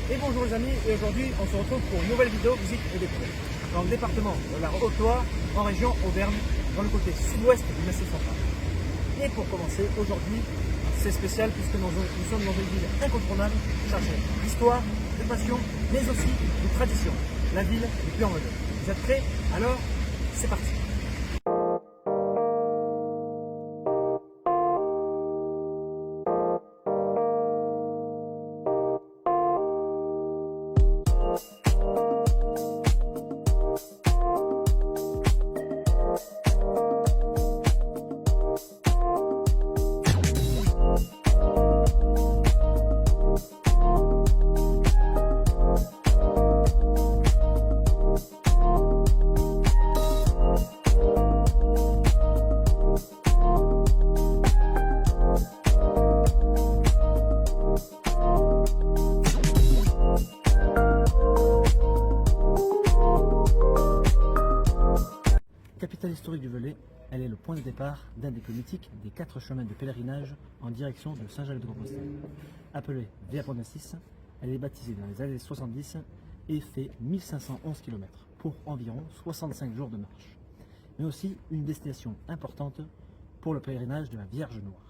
Et bonjour les amis, et aujourd'hui on se retrouve pour une nouvelle vidéo visite et découverte dans le département de la Haute-Loire, en région Auvergne, dans le côté sud-ouest du Massif central. Et pour commencer, aujourd'hui c'est spécial puisque nous sommes dans une ville incontournable, chargée d'histoire, de passion, mais aussi de tradition, la ville du Puy-en-Velay. Vous êtes prêts? Alors c'est parti. Capitale historique du Velay, elle est le point de départ d'un des plus mythiques des 4 chemins de pèlerinage en direction de Saint-Jacques-de-Compostelle. Appelée Via Ponensis, elle est baptisée dans les années 70 et fait 1511 km pour environ 65 jours de marche, mais aussi une destination importante pour le pèlerinage de la Vierge Noire.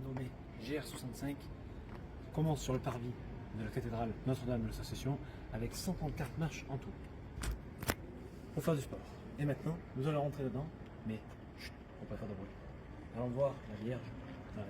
Nommé GR65 commence sur le parvis de la cathédrale Notre-Dame de l'Ascension avec 134 marches en tout pour faire du sport. Et maintenant, nous allons rentrer dedans, mais chut, on ne peut pas faire de bruit. Allons voir la Vierge. Allez.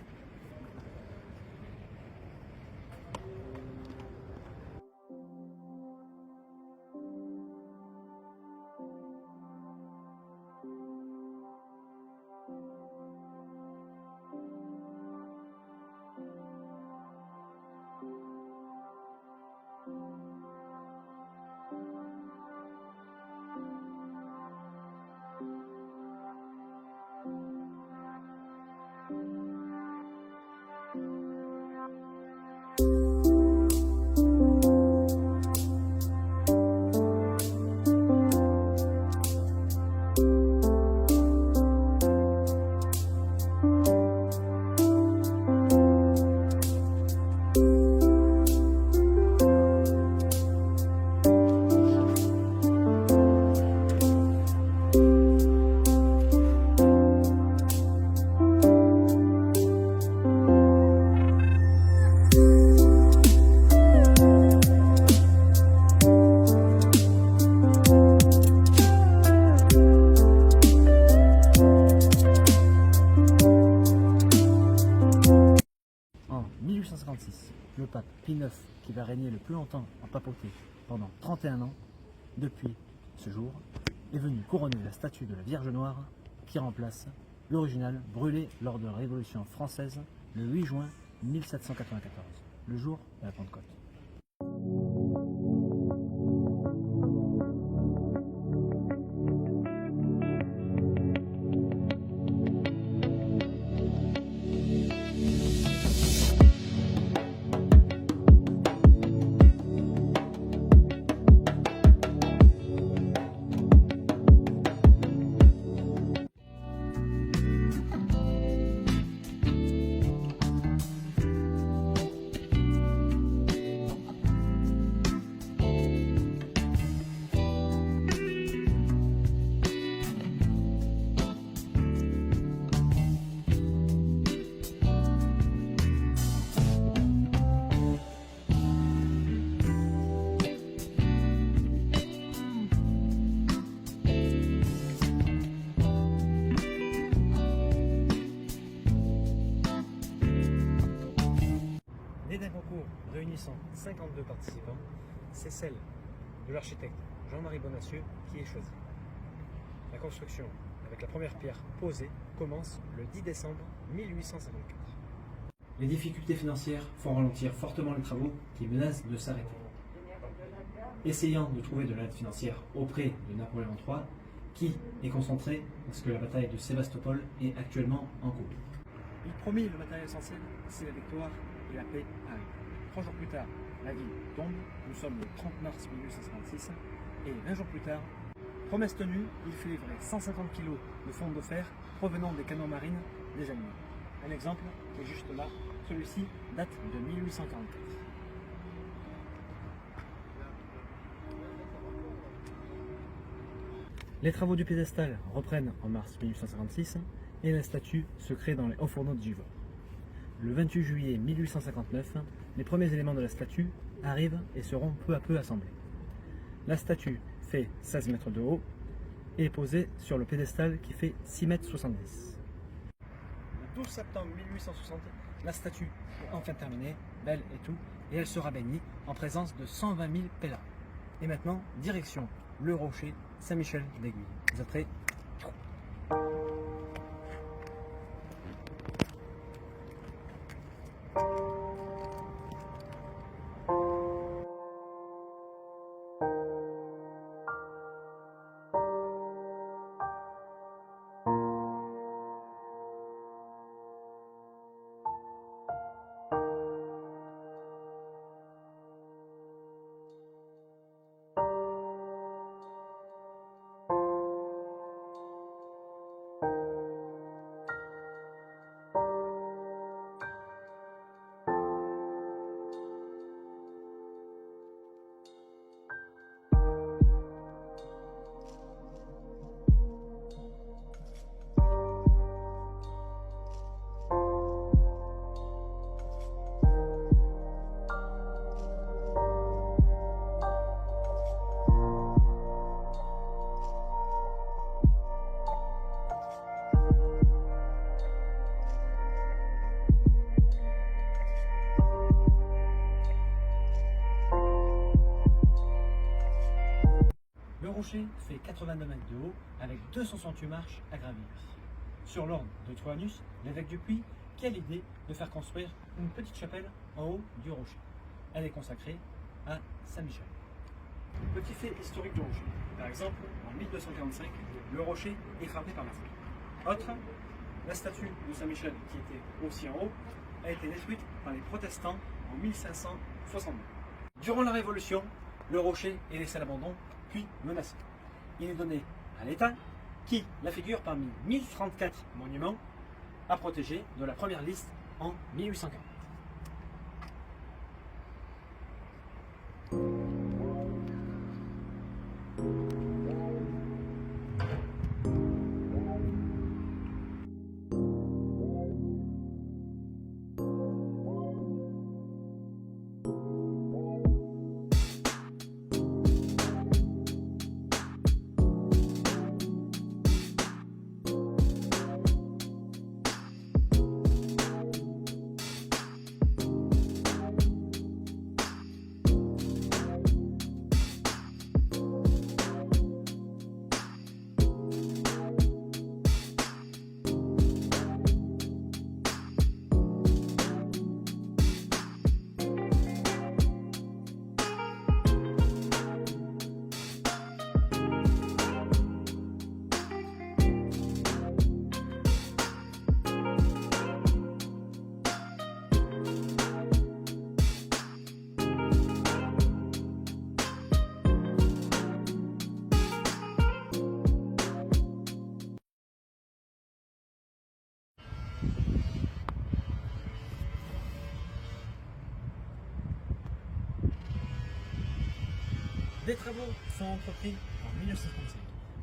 En 1856, le pape Pie IX, qui va régner le plus longtemps en papauté pendant 31 ans, depuis ce jour, est venu couronner la statue de la Vierge Noire qui remplace l'original brûlé lors de la Révolution française le 8 juin 1794, le jour de la Pentecôte. Né d'un concours réunissant 52 participants, c'est celle de l'architecte Jean-Marie Bonacieux qui est choisie. La construction, avec la première pierre posée, commence le 10 décembre 1854. Les difficultés financières font ralentir fortement les travaux qui menacent de s'arrêter. Essayant de trouver de l'aide financière auprès de Napoléon III, qui est concentré parce que la bataille de Sébastopol est actuellement en cours. Il promit le matériel essentiel, c'est la victoire et la paix arrive. 3 jours plus tard, la ville tombe, nous sommes le 30 mars 1856, et 20 jours plus tard, promesse tenue, il fait livrer 150 kg de fonte de fer provenant des canons marines des Ennemis. Un exemple qui est juste là, celui-ci date de 1844. Les travaux du piédestal reprennent en mars 1856 et la statue se crée dans les hauts fourneaux de Givors. Le 28 juillet 1859, les premiers éléments de la statue arrivent et seront peu à peu assemblés. La statue fait 16 mètres de haut et est posée sur le piédestal qui fait 6,70 mètres. Le 12 septembre 1860, la statue est enfin terminée, belle et tout, et elle sera bénie en présence de 120 000 pèlerins. Et maintenant, direction le rocher Saint-Michel d'Aiguille. Vous êtes prêts ? Le rocher fait 82 mètres de haut avec 268 marches à gravir. Sur l'ordre de Troanus, l'évêque du Puy, qui a l'idée de faire construire une petite chapelle en haut du rocher. Elle est consacrée à Saint-Michel. Petit fait historique du rocher. Par exemple, en 1245, le rocher est frappé par la foudre. Autre, la statue de Saint-Michel, qui était aussi en haut, a été détruite par les protestants en 1562. Durant la Révolution, le rocher est laissé à l'abandon, puis menacé. Il est donné à l'État, qui la figure parmi 1034 monuments à protéger de la première liste en 1840. Des travaux sont entrepris en 1955.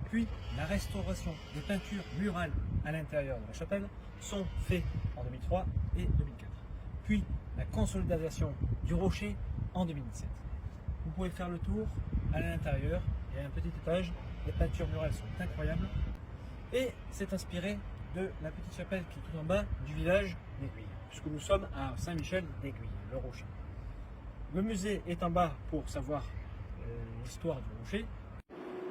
Puis la restauration des peintures murales à l'intérieur de la chapelle sont faits en 2003 et 2004. Puis la consolidation du rocher en 2017. Vous pouvez faire le tour à l'intérieur, il y a un petit étage, les peintures murales sont incroyables et c'est inspiré de la petite chapelle qui est tout en bas du village d'Aiguille, puisque nous sommes à Saint-Michel d'Aiguille, le rocher. Le musée est en bas pour savoir l'histoire du rocher.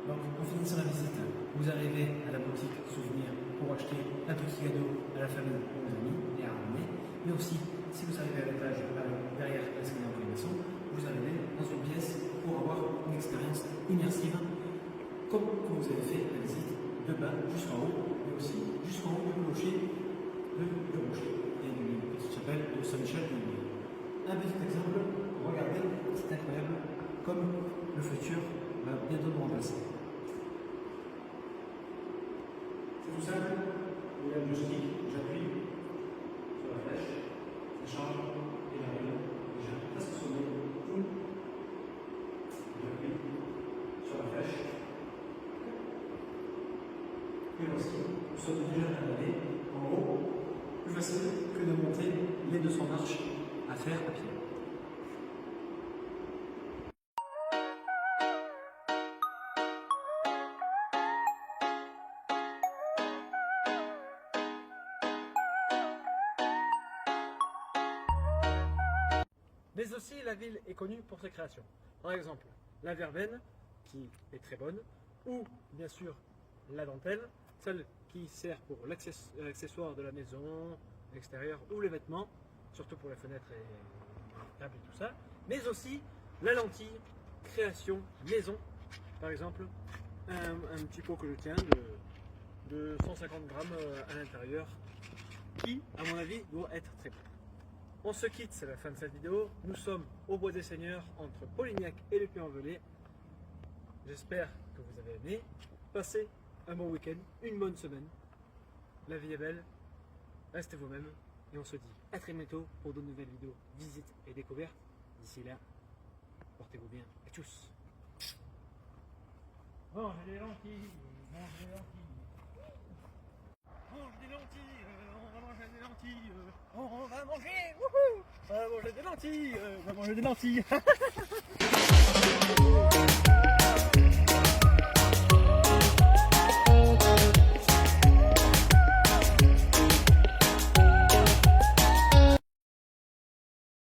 Donc vous finissez la visite, vous arrivez à la boutique souvenir pour acheter un petit cadeau à la famille, aux amis et à ramener. Mais aussi, si vous arrivez à l'étage derrière l'escalier en maison, vous arrivez dans une pièce pour avoir une expérience immersive comme vous avez fait la visite bas jusqu'en haut, mais aussi jusqu'en haut du clocher du rocher et du petite chapelle de Saint-Michel de Lille. Un petit exemple, regardez, c'est incroyable, comme le futur va bientôt nous remplacer. C'est tout simple, il y a le stick, j'appuie sur la flèche, ça change et j'arrive déjà presque au sommet. J'appuie sur la flèche. Et voici, nous sommes déjà arrivés en haut, plus facile que de monter les 200 marches à faire à pied. Mais aussi, la ville est connue pour ses créations. Par exemple, la verveine, qui est très bonne, ou bien sûr la dentelle, celle qui sert pour l'accessoire de la maison, l'extérieur ou les vêtements, surtout pour les fenêtres et les tables et tout ça, mais aussi la lentille, création, maison, par exemple, un petit pot que je tiens de 150 grammes à l'intérieur, qui, à mon avis, doit être très bon. On se quitte, c'est la fin de cette vidéo. Nous sommes au Bois des Seigneurs, entre Polignac et le Puy-en-Velay. J'espère que vous avez aimé. Passez un bon week-end, une bonne semaine. La vie est belle, restez vous-même. Et on se dit à très bientôt pour de nouvelles vidéos, visites et découvertes. D'ici là, portez-vous bien et tchuss. Mangez des lentilles, mangez des lentilles. Mange des lentilles, on va manger des lentilles, on va manger, wouhou, on va manger des lentilles, on va manger des lentilles.